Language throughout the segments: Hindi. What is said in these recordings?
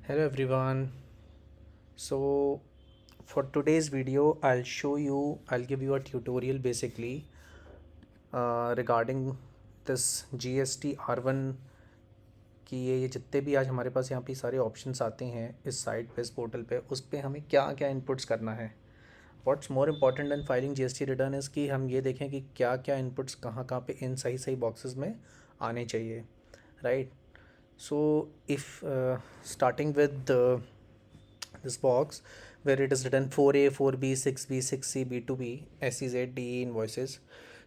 Hello everyone. So for today's video, I'll give you a tutorial basically regarding this GST R1 कि ये जितने भी आज हमारे पास यहाँ पे सारे ऑप्शंस आते हैं इस साइट पे इस पोर्टल पे उस पे हमें क्या क्या इनपुट्स करना है। What's more important than filing GST return is कि हम ये देखें कि क्या क्या इनपुट्स कहाँ कहाँ पे इन सही सही बॉक्सेस में आने चाहिए, right. So if starting with this box where it is written 4A, 4B, 6B, 6C, B2B, SEZ, DE invoices.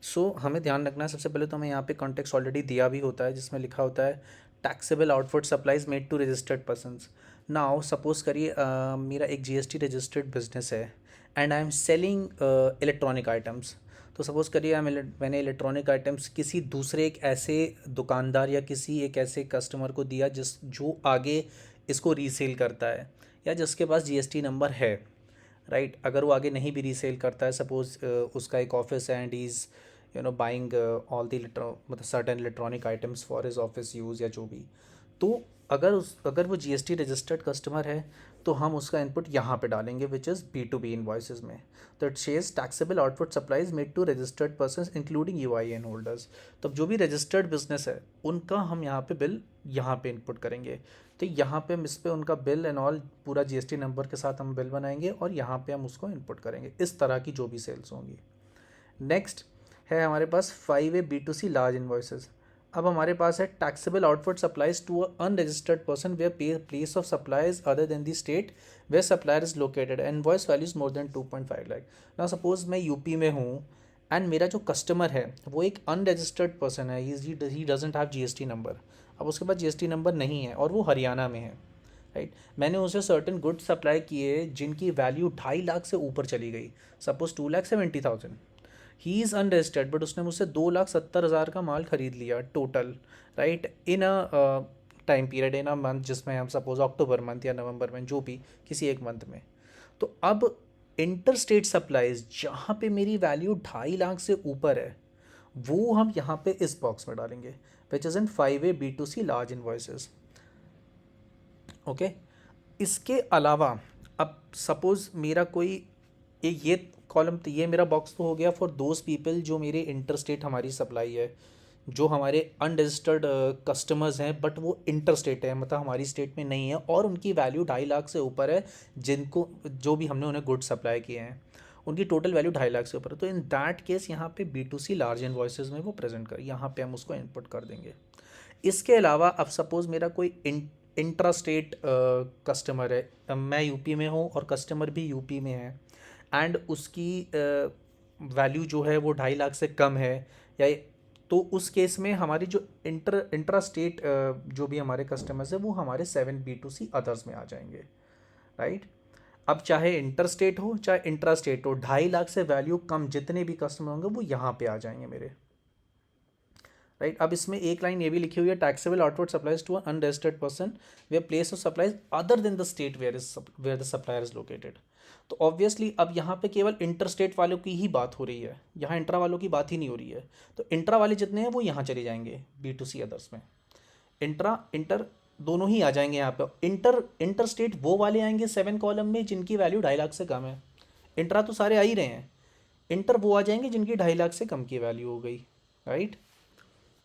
सो हमें ध्यान रखना है सबसे पहले तो हमें यहाँ पे कॉन्टेक्स्ट ऑलरेडी दिया भी होता है जिसमें लिखा होता है taxable output supplies made to registered persons. Now suppose करिए मेरा एक जीएसटी रजिस्टर्ड बिजनेस है and I am selling electronic items. तो सपोज़ करिए मैंने इलेक्ट्रॉनिक आइटम्स किसी दूसरे एक ऐसे दुकानदार या किसी एक ऐसे कस्टमर को दिया जो आगे इसको रीसेल करता है या जिसके पास जीएसटी नंबर है, राइट। अगर वो आगे नहीं भी रीसेल करता है, सपोज़ उसका एक ऑफिस है and is buying all the मतलब certain electronic items for his office use या जो भी, तो अगर वो जीएसटी रजिस्टर्ड कस्टमर है तो हम उसका इनपुट यहाँ पे डालेंगे विच इज़ B2B इनवॉइसेस में। तो it shares taxable output supplies made to registered person including UIN holders. तो जो भी रजिस्टर्ड बिजनेस है उनका हम यहाँ पे बिल यहाँ पे इनपुट करेंगे। तो यहाँ पे हम इस पे उनका बिल एंड ऑल पूरा जीएसटी नंबर के साथ हम बिल बनाएंगे और यहाँ पे हम उसको इनपुट करेंगे इस तरह की जो भी सेल्स होंगी। नेक्स्ट है हमारे पास 5A B2C लार्ज इन्वॉइसेस। अब हमारे पास है taxable output supplies to unregistered person where place of supplies other than the state where supplier is located invoice values more than 2.5 lakh. ना सपोज मैं यूपी में हूँ एंड मेरा जो कस्टमर है वो एक अनरजिस्टर्ड पर्सन है, he doesn't have GST number. अब उसके पास जीएसटी नंबर नहीं है और वो हरियाणा में है, राइट। मैंने उसे सर्टेन गुड्स सप्लाई किए जिनकी वैल्यू 2.5 लाख से ऊपर चली गई, suppose 2,70,000। He is unregistered but उसने मुझसे 2,70,000 का माल ख़रीद लिया total, right, in a time period, in a month, जिसमें हम सपोज अक्टूबर मंथ या नवंबर में, जो भी किसी एक मंथ में। तो अब इंटर स्टेट सप्लाईज जहाँ पे मेरी वैल्यू 2.5 लाख से ऊपर है वो हम यहाँ पे इस बॉक्स में डालेंगे which is in 5A B2C large invoices. Okay. इसके अलावा अब सपोज़ मेरा कोई ये कॉलम, तो ये मेरा बॉक्स तो हो गया फॉर दोज पीपल जो मेरे इंटर स्टेट हमारी सप्लाई है, जो हमारे अनरजिस्टर्ड कस्टमर्स हैं बट वो इंटर स्टेट है, मतलब हमारी स्टेट में नहीं है और उनकी वैल्यू 2.5 लाख से ऊपर है, जिनको जो भी हमने उन्हें गुड्स सप्लाई किए हैं उनकी टोटल वैल्यू 2.5 लाख से ऊपर है। तो इन दैट केस यहाँ पे B2C लार्ज इन्वॉइसेस में वो प्रेजेंट कर, यहाँ पे हम उसको इनपुट कर देंगे। इसके अलावा अब सपोज़ मेरा कोई इंट्रा स्टेट कस्टमर है, मैं यूपी में हूँ और कस्टमर भी यूपी में है एंड उसकी वैल्यू जो है वो 2.5 लाख से कम है, या तो उस केस में हमारी जो इंट्रा स्टेट जो भी हमारे कस्टमर्स है वो हमारे 7B2C अदर्स में आ जाएंगे, राइट। अब चाहे इंटर स्टेट हो चाहे इंट्रा स्टेट हो, 2.5 लाख से वैल्यू कम जितने भी कस्टमर होंगे वो यहाँ पे आ जाएंगे मेरे, राइट। अब इसमें एक लाइन ये भी लिखी हुई है taxable output supplies to unregistered person where place of supplies other than the state where the supplier is located. तो ऑब्वियसली अब यहाँ पे केवल इंटर स्टेट वालों की ही बात हो रही है, यहाँ इंट्रा वालों की बात ही नहीं हो रही है। तो इंट्रा वाले जितने हैं वो यहाँ चले जाएंगे B2C अदर्स में, इंट्रा इंटर दोनों ही आ जाएंगे यहाँ पे। इंटर स्टेट वो वाले आएंगे 7 कॉलम में जिनकी वैल्यू 2.5 लाख से कम है। इंट्रा तो सारे आ ही रहे हैं, इंटर वो आ जाएंगे जिनकी 2.5 लाख से कम की वैल्यू हो गई, राइट।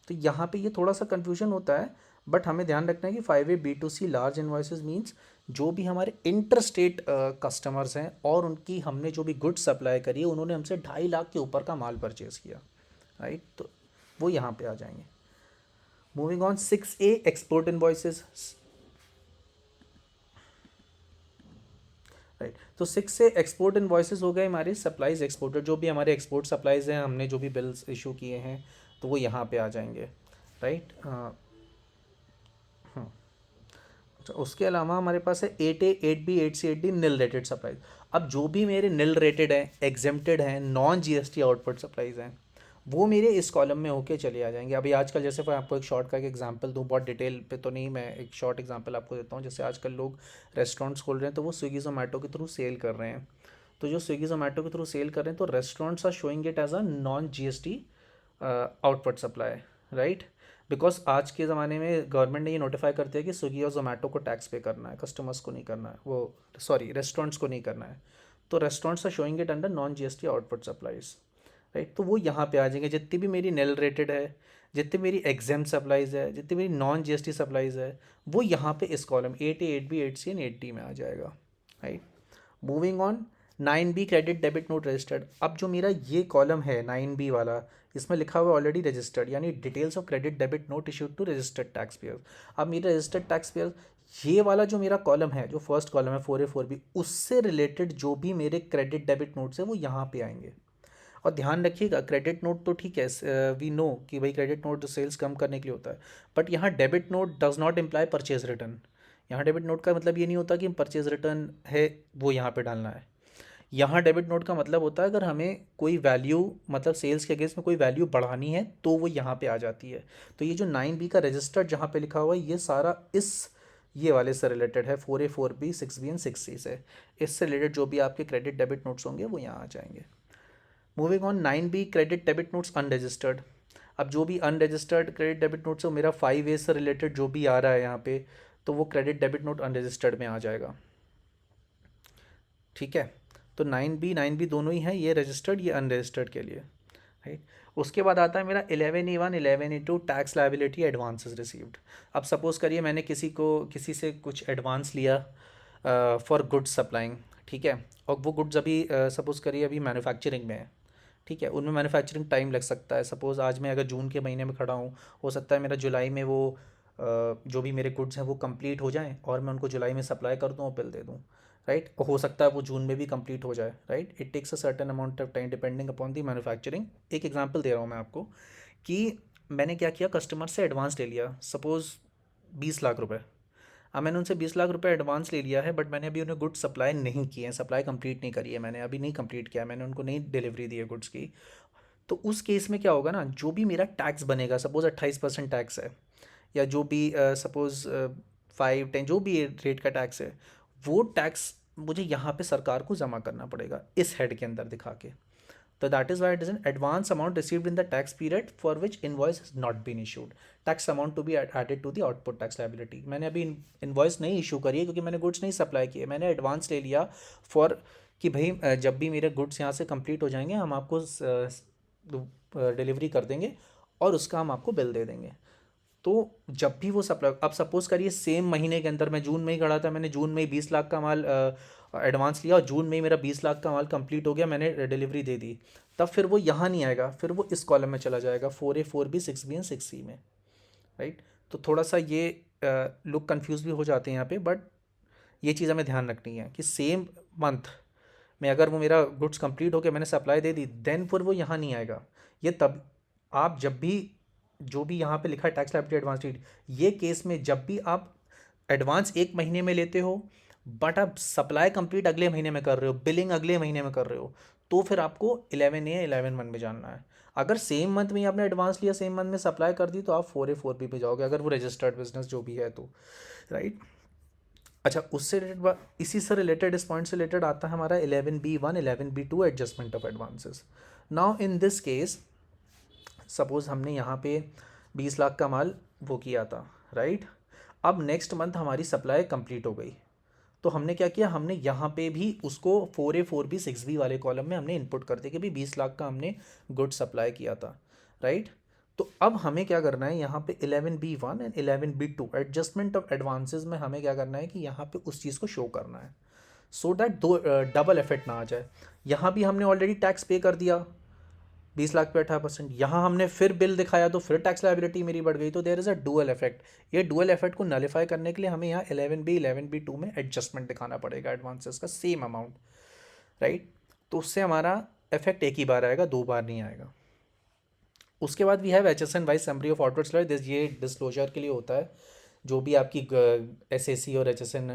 तो यहाँ पे ये थोड़ा सा कन्फ्यूजन होता है बट हमें ध्यान रखना है कि 5A B2C large invoices means जो भी हमारे इंटर स्टेट कस्टमर्स हैं और उनकी हमने जो भी गुड्स सप्लाई करी है उन्होंने हमसे 2.5 लाख के ऊपर का माल परचेज़ किया, राइट, तो वो यहाँ पे आ जाएंगे। Moving on 6A export invoices, right. तो 6 से एक्सपोर्ट इन्वॉइसेस हो गए हमारे सप्लाईज एक्सपोर्टेड, जो भी हमारे एक्सपोर्ट सप्लाईज हैं हमने जो भी बिल्स इशू किए हैं तो वो यहाँ पे आ जाएंगे, राइट। तो उसके अलावा हमारे पास है 8A 8B 8C 8D निल रेटेड सप्लाईज। अब जो भी मेरे निल रेटेड हैं, एग्जेम्प्टेड हैं, नॉन जीएसटी आउटपुट सप्लाईज हैं वो मेरे इस कॉलम में होके चले आ जाएंगे। अभी आजकल जैसे मैं आपको एक शॉर्ट का एक एग्जांपल दूं, बहुत डिटेल पे तो नहीं, मैं एक शॉर्ट एग्जांपल आपको देता हूं। जैसे आजकल लोग रेस्टोरेंट्स खोल रहे हैं तो वो स्विगी जोमेटो के थ्रू सेल कर रहे हैं। तो जो स्विगी जोमेटो के थ्रू सेल कर रहे हैं तो restaurants are showing it as a non GST output supply, right. Because आज के ज़माने में गवर्नमेंट ने ये नोटिफाई करते हैं कि स्विगी और जोमेटो को टैक्स पे करना है, कस्टमर्स को नहीं करना है, वो सॉरी रेस्टोरेंट्स को नहीं करना है। तो restaurants are showing it under non GST output supplies, right. तो वो यहाँ पे आ जाएंगे, जितनी भी मेरी नेल रेटेड है, जितनी मेरी एग्जाम सप्लाईज है, जितनी मेरी नॉन जीएसटी सप्लाईज है, वो यहाँ पे इस column 8A 8B 8C and 8D में आ जाएगा, right. Moving on, 9B credit debit note registered. अब जो मेरा ये कॉलम है 9B वाला, इसमें लिखा हुआ ऑलरेडी रजिस्टर्ड, यानी details of credit debit note issued to registered tax payer. अब मेरा रजिस्टर्ड टैक्स पेयर, ये वाला जो मेरा कॉलम है, जो फर्स्ट कॉलम है 4A 4B, उससे रिलेटेड जो भी मेरे क्रेडिट डेबिट नोट्स है वो यहाँ पे आएंगे। और ध्यान रखिएगा, क्रेडिट नोट तो ठीक है, वी नो कि भाई क्रेडिट नोट सेल्स कम करने के लिए होता है, बट यहाँ debit note does not imply purchase return. यहाँ डेबिट नोट का मतलब ये नहीं होता कि परचेज रिटर्न है वो यहाँ पे डालना है। यहाँ डेबिट नोट का मतलब होता है अगर हमें कोई वैल्यू, मतलब सेल्स के अगेंस्ट में कोई वैल्यू बढ़ानी है तो वो यहाँ पे आ जाती है। तो ये जो 9B का रजिस्टर्ड जहाँ पे लिखा हुआ है, ये सारा इस ये वाले से रिलेटेड है, 4A 4B 6B and 6C से। इससे रिलेटेड जो भी आपके क्रेडिट डेबिट नोट्स होंगे वो यहाँ आ जाएंगे। Moving on, 9B credit debit notes unregistered. अब जो भी अनरजिस्टर्ड क्रेडिट डेबिट नोट्स है, मेरा 5A से रिलेटेड जो भी आ रहा है यहाँ पे, तो वो क्रेडिट डेबिट नोट अनरजिस्टर्ड में आ जाएगा, ठीक है। तो 9B दोनों ही हैं, ये रजिस्टर्ड ये अनरजिस्टर्ड के लिए, राइट। उसके बाद आता है मेरा 11A1 11A2 tax liability advances received. अब सपोज़ करिए मैंने किसी से कुछ एडवांस लिया फॉर गुड्स सप्लाइंग, ठीक है। और वो गुड्स अभी सपोज़ करिए अभी मैन्युफैक्चरिंग में है, ठीक है। उनमें मैन्युफैक्चरिंग टाइम लग सकता है। सपोज़ आज मैं अगर जून के महीने में खड़ा हूँ, हो सकता है मेरा जुलाई में वो जो भी मेरे गुड्स हैं वो कंप्लीट हो जाएं और मैं उनको जुलाई में सप्लाई कर दूँ और बिल दे दूँ, राइट। हो सकता है वो जून में भी कंप्लीट हो जाए, right. It takes a certain amount of time depending upon the manufacturing. एक एग्जांपल दे रहा हूँ मैं आपको कि मैंने क्या किया, कस्टमर से एडवांस ले लिया, सपोज़ 20 लाख रुपए। अब मैंने उनसे 20 लाख रुपए एडवांस ले लिया है, बट मैंने अभी उन्हें गुड्स सप्लाई नहीं किए हैं, सप्लाई कंप्लीट नहीं करी है, मैंने अभी नहीं कंप्लीट किया, मैंने उनको नहीं डिलीवरी दी है गुड्स की। तो उस केस में क्या होगा ना, जो भी मेरा टैक्स बनेगा, सपोज़ 28% टैक्स है, या जो भी सपोज़ 5 10 जो भी रेट का टैक्स है, वो टैक्स मुझे यहाँ पे सरकार को जमा करना पड़ेगा इस हेड के अंदर दिखा के। तो that is why it is an advance amount received in the tax period for which invoice has not been issued, tax amount to be added to the output tax liability. मैंने अभी इनवॉइस नहीं इशू करी है क्योंकि मैंने गुड्स नहीं सप्लाई किए, मैंने एडवांस ले लिया फॉर कि भाई जब भी मेरे गुड्स यहाँ से कंप्लीट हो जाएंगे हम आपको डिलीवरी कर देंगे और उसका हम आपको बिल दे देंगे। तो जब भी वो सप्लाई, अब सपोज़ करिए सेम महीने के अंदर, मैं जून में ही खड़ा था, मैंने जून में ही 20 लाख का माल एडवांस लिया और जून में ही मेरा 20 लाख का माल कंप्लीट हो गया, मैंने डिलीवरी दे दी, तब फिर वो यहाँ नहीं आएगा, फिर वो इस कॉलम में चला जाएगा 4A 4B 6B and 6C में, राइट। तो थोड़ा सा ये लोग कंफ्यूज भी हो जाते हैं यहाँ पे, बट ये चीज़ हमें ध्यान रखनी है कि सेम मंथ में अगर वो मेरा गुड्स कंप्लीट हो गया, मैंने सप्लाई दे दी, देन फिर वो यहाँ नहीं आएगा। ये तब आप जब भी जो भी यहाँ पे लिखा है टैक्स लायबिलिटी एडवांस डेट, ये केस में जब भी आप एडवांस एक महीने में लेते हो बट आप सप्लाई कंप्लीट अगले महीने में कर रहे हो, बिलिंग अगले महीने में कर रहे हो, तो फिर आपको 11A 11 में जानना है। अगर सेम मंथ में ही आपने एडवांस लिया, सेम मंथ में सप्लाई कर दी, तो आप 4A 4B पे जाओगे अगर वो रजिस्टर्ड बिजनेस जो भी है तो, राइट। अच्छा, उससे रिलेटेड, इसी से रिलेटेड, इस पॉइंट से रिलेटेड आता है हमारा 11B1 11B2 adjustment of advances. Now in this case suppose हमने यहाँ पे 20 लाख का माल वो किया था, राइट। अब नेक्स्ट मंथ हमारी सप्लाई कंप्लीट हो गई, तो हमने क्या किया, हमने यहाँ पे भी उसको 4A 4B 6B वाले कॉलम में हमने इनपुट कर दिया कि भाई 20 लाख का हमने गुड सप्लाई किया था, राइट। तो अब हमें क्या करना है, यहाँ पे 11B1 and 11B2 adjustment of advances में हमें क्या करना है कि यहाँ पे उस चीज़ को शो करना है, सो दैट दो डबल इफेक्ट ना आ जाए। यहाँ भी हमने ऑलरेडी टैक्स पे कर दिया 20 लाख पे 18%, यहाँ हमने फिर बिल दिखाया तो फिर टैक्स लायबिलिटी मेरी बढ़ गई, तो there is a dual effect. ये डुअल इफेक्ट को नलीफाई करने के लिए हमें यहाँ 11B 11B2 में एडजस्टमेंट दिखाना पड़ेगा एडवांसेस का सेम अमाउंट, राइट। तो उससे हमारा इफेक्ट एक ही बार आएगा, 2 बार नहीं आएगा। उसके बाद we have HSN wise summary of output supply, ये डिस्क्लोजर के लिए होता है, जो भी आपकी SAC और HSN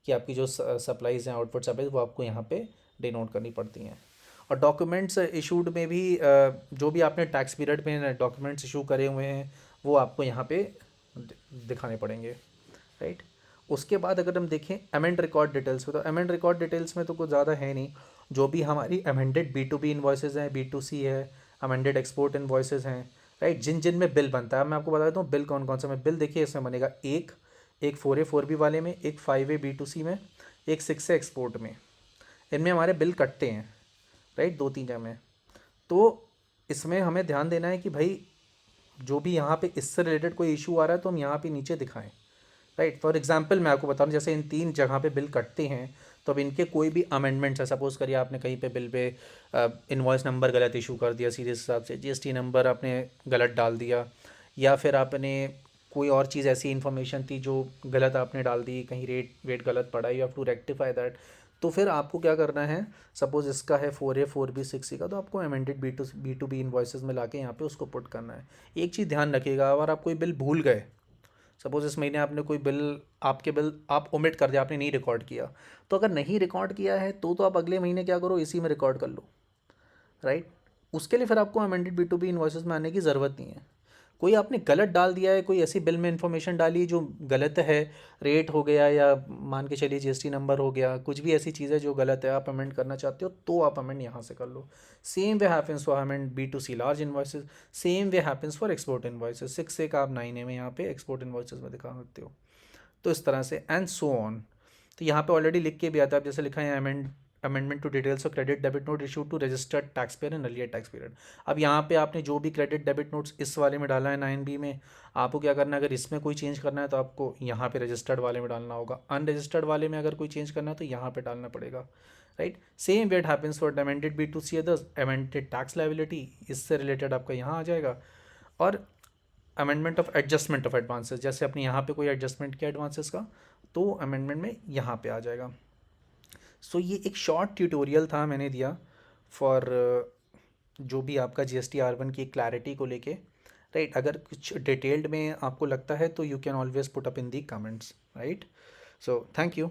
की आपकी जो सप्लाईज हैं, आउटपुट सप्लाईज, वो आपको यहाँ पे डिनोट करनी पड़ती हैं। और डॉक्यूमेंट्स इशूड में भी जो भी आपने टैक्स पीरियड में डॉक्यूमेंट्स इशू करे हुए हैं वो आपको यहाँ पे दिखाने पड़ेंगे, राइट। उसके बाद अगर हम देखें अमेंड रिकॉर्ड डिटेल्स में, तो अमेंड रिकॉर्ड डिटेल्स में तो कुछ ज़्यादा है नहीं, जो भी हमारी अमेंडेड B2B इन्वॉइसेस हैं, B2C है, अमेंडेड एक्सपोर्ट इन्वॉइसेस हैं, राइट, जिन जिन में बिल बनता है। मैं आपको बता देता हूँ बिल कौन कौन सा में बिल, देखिए इसमें बनेगा एक 4A 4B वाले में, एक 5A B2C में, एक 6A एक्सपोर्ट में। इनमें हमारे बिल कटते हैं, राइट, 2-3 जगह में। तो इसमें हमें ध्यान देना है कि भाई जो भी यहाँ पे इससे रिलेटेड कोई इशू आ रहा है तो हम यहाँ पे नीचे दिखाएं, राइट। फॉर एग्जांपल मैं आपको बता रहा हूँ, जैसे इन 3 जगह पे बिल कटते हैं, तो अब इनके कोई भी अमेंडमेंट्स है, सपोज़ करिए आपने कहीं पे बिल पे इनवॉइस नंबर गलत इशू कर दिया सीरियस हिसाब से, जीएसटी नंबर आपने गलत डाल दिया, या फिर आपने कोई और चीज़ ऐसी इन्फॉर्मेशन थी जो गलत आपने डाल दी, कहीं रेट वेट गलत पड़ा, you have to rectify that. तो फिर आपको क्या करना है, सपोज़ इसका है 4A 4B 6C का, तो आपको अमेंडेड B2B इन्वॉइसेस में लाके यहाँ पे उसको पुट करना है। एक चीज़ ध्यान रखिएगा, अगर आप कोई बिल भूल गए, सपोज़ इस महीने आपने कोई बिल, आपके बिल आप ओमिट कर दिया, आपने नहीं रिकॉर्ड किया, तो अगर नहीं रिकॉर्ड किया है तो आप अगले महीने क्या करो, इसी में रिकॉर्ड कर लो, राइट। उसके लिए फिर आपको अमेंडेड B2B इन्वॉइसेस में आने की ज़रूरत नहीं है। कोई आपने गलत डाल दिया है, कोई ऐसी बिल में इन्फॉर्मेशन डाली जो गलत है, रेट हो गया या मान के चलिए जीएसटी नंबर हो गया, कुछ भी ऐसी चीज़ है जो गलत है, आप अमेंड करना चाहते हो तो आप अमेंड यहाँ से कर लो। Same way happens for amend B2C large invoices, same way happens for export invoices. 6A का आप 9A में यहाँ पे एक्सपोर्ट इन्वॉइसेस में दिखा सकते हो। तो इस तरह से एंड सो ऑन। तो यहाँ पे ऑलरेडी लिख के भी आता है, जैसे लिखा है amendment to details of credit debit note issue to registered tax payer in earlier tax period. अब यहाँ पे आपने जो भी क्रेडिट डेबिट नोट्स इस वाले में डाला है 9B में, आपको क्या करना है, अगर इसमें कोई चेंज करना है तो आपको यहाँ पे रजिस्टर्ड वाले में डालना होगा, अनरजिस्टर्ड वाले में अगर कोई चेंज करना है तो यहाँ पे डालना पड़ेगा, राइट। सेम वेट happens for amended B2C others, amended tax liability, इससे रिलेटेड आपका यहाँ आ जाएगा। और amendment of adjustment of advances, जैसे अपने यहाँ पे कोई एडजस्टमेंट किया एडवांसेस का, तो अमेंडमेंट में यहाँ पे आ जाएगा। सो ये एक शॉर्ट ट्यूटोरियल था मैंने दिया फॉर जो भी आपका GST R1 की क्लैरिटी को लेके, राइट। अगर कुछ डिटेल्ड में आपको लगता है तो you can always put up in the comments, right. So thank you.